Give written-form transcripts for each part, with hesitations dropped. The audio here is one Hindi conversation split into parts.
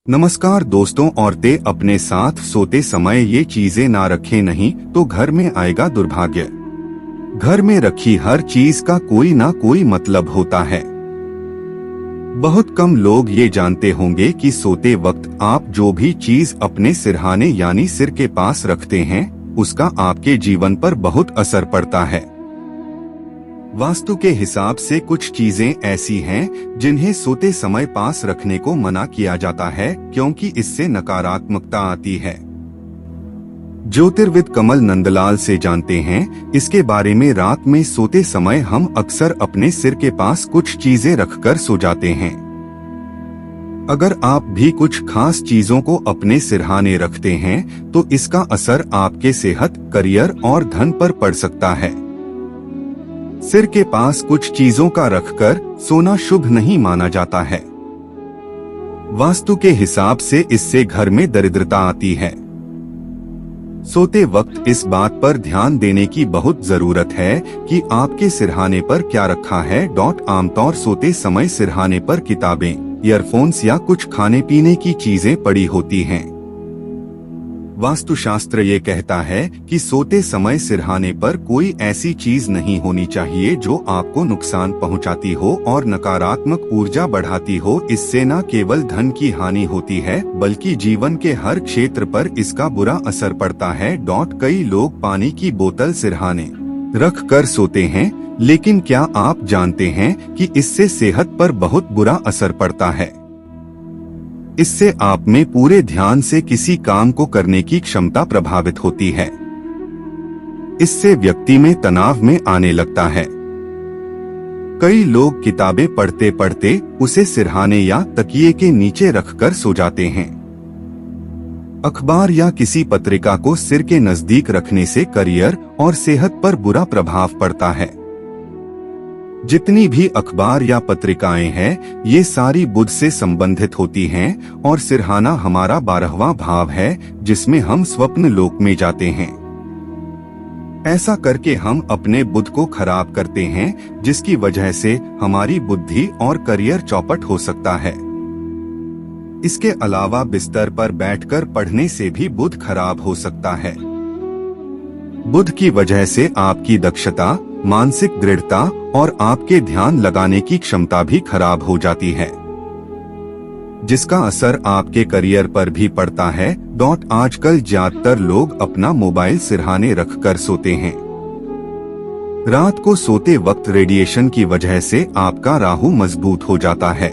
नमस्कार दोस्तों, औरतें अपने साथ सोते समय ये चीजें ना रखें, नहीं तो घर में आएगा दुर्भाग्य। घर में रखी हर चीज का कोई ना कोई मतलब होता है। बहुत कम लोग ये जानते होंगे कि सोते वक्त आप जो भी चीज अपने सिरहाने यानी सिर के पास रखते हैं, उसका आपके जीवन पर बहुत असर पड़ता है। वास्तु के हिसाब से कुछ चीजें ऐसी हैं जिन्हें सोते समय पास रखने को मना किया जाता है, क्योंकि इससे नकारात्मकता आती है। ज्योतिर्विद कमल नंदलाल से जानते हैं इसके बारे में। रात में सोते समय हम अक्सर अपने सिर के पास कुछ चीजें रखकर सो जाते हैं। अगर आप भी कुछ खास चीजों को अपने सिरहाने रखते हैं तो इसका असर आपके सेहत, करियर और धन पर पड़ सकता है। सिर के पास कुछ चीजों का रखकर सोना शुभ नहीं माना जाता है। वास्तु के हिसाब से इससे घर में दरिद्रता आती है। सोते वक्त इस बात पर ध्यान देने की बहुत जरूरत है कि आपके सिरहाने पर क्या रखा है। आमतौर सोते समय सिरहाने पर किताबें, ईयरफोन्स या कुछ खाने पीने की चीजें पड़ी होती हैं। वास्तुशास्त्र ये कहता है कि सोते समय सिरहाने पर कोई ऐसी चीज नहीं होनी चाहिए जो आपको नुकसान पहुंचाती हो और नकारात्मक ऊर्जा बढ़ाती हो। इससे न केवल धन की हानि होती है बल्कि जीवन के हर क्षेत्र पर इसका बुरा असर पड़ता है। कई लोग पानी की बोतल सिरहाने रख कर सोते हैं, लेकिन क्या आप जानते हैं कि इससे सेहत पर बहुत बुरा असर पड़ता है। इससे आप में पूरे ध्यान से किसी काम को करने की क्षमता प्रभावित होती है। इससे व्यक्ति में तनाव में आने लगता है। कई लोग किताबें पढ़ते पढ़ते उसे सिरहाने या तकिए के नीचे रखकर सो जाते हैं। अखबार या किसी पत्रिका को सिर के नजदीक रखने से करियर और सेहत पर बुरा प्रभाव पड़ता है। जितनी भी अखबार या पत्रिकाएं हैं, ये सारी बुध से संबंधित होती हैं और सिरहाना हमारा 12वां भाव है, जिसमें हम स्वप्न लोक में जाते हैं। ऐसा करके हम अपने बुध को खराब करते हैं, जिसकी वजह से हमारी बुद्धि और करियर चौपट हो सकता है। इसके अलावा बिस्तर पर बैठकर पढ़ने से भी बुध खराब हो सकता है। बुध की वजह से आपकी दक्षता, मानसिक दृढ़ता और आपके ध्यान लगाने की क्षमता भी खराब हो जाती है, जिसका असर आपके करियर पर भी पड़ता है। आजकल ज्यादातर लोग अपना मोबाइल सिरहाने रखकर सोते हैं। रात को सोते वक्त रेडिएशन की वजह से आपका राहु मजबूत हो जाता है।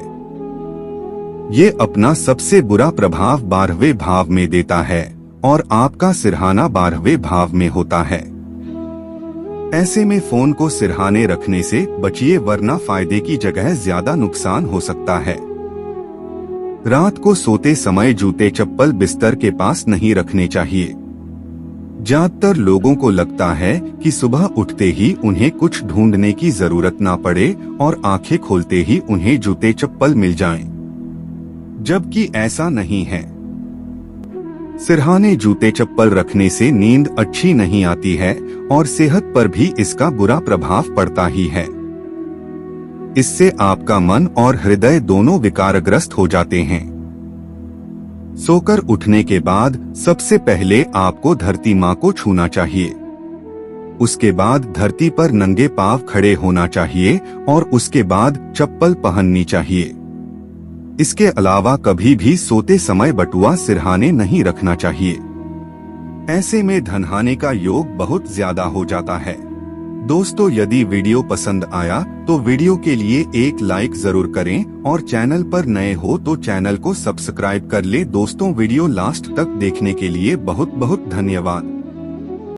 ये अपना सबसे बुरा प्रभाव 12वें भाव में देता है और आपका सिरहाना 12वें भाव में होता है। ऐसे में फोन को सिरहाने रखने से बचिए, वरना फायदे की जगह ज्यादा नुकसान हो सकता है। रात को सोते समय जूते चप्पल बिस्तर के पास नहीं रखने चाहिए। ज्यादातर लोगों को लगता है कि सुबह उठते ही उन्हें कुछ ढूंढने की जरूरत ना पड़े और आंखें खोलते ही उन्हें जूते चप्पल मिल जाएं, जबकि ऐसा नहीं है। सिरहाने जूते चप्पल रखने से नींद अच्छी नहीं आती है और सेहत पर भी इसका बुरा प्रभाव पड़ता ही है। इससे आपका मन और हृदय दोनों विकारग्रस्त हो जाते हैं। सोकर उठने के बाद सबसे पहले आपको धरती माँ को छूना चाहिए। उसके बाद धरती पर नंगे पांव खड़े होना चाहिए और उसके बाद चप्पल पहननी चाहिए। इसके अलावा कभी भी सोते समय बटुआ सिरहाने नहीं रखना चाहिए। ऐसे में धनहानि का योग बहुत ज्यादा हो जाता है। दोस्तों, यदि वीडियो पसंद आया तो वीडियो के लिए एक लाइक जरूर करें और चैनल पर नए हो तो चैनल को सब्सक्राइब कर ले। दोस्तों, वीडियो लास्ट तक देखने के लिए बहुत बहुत धन्यवाद।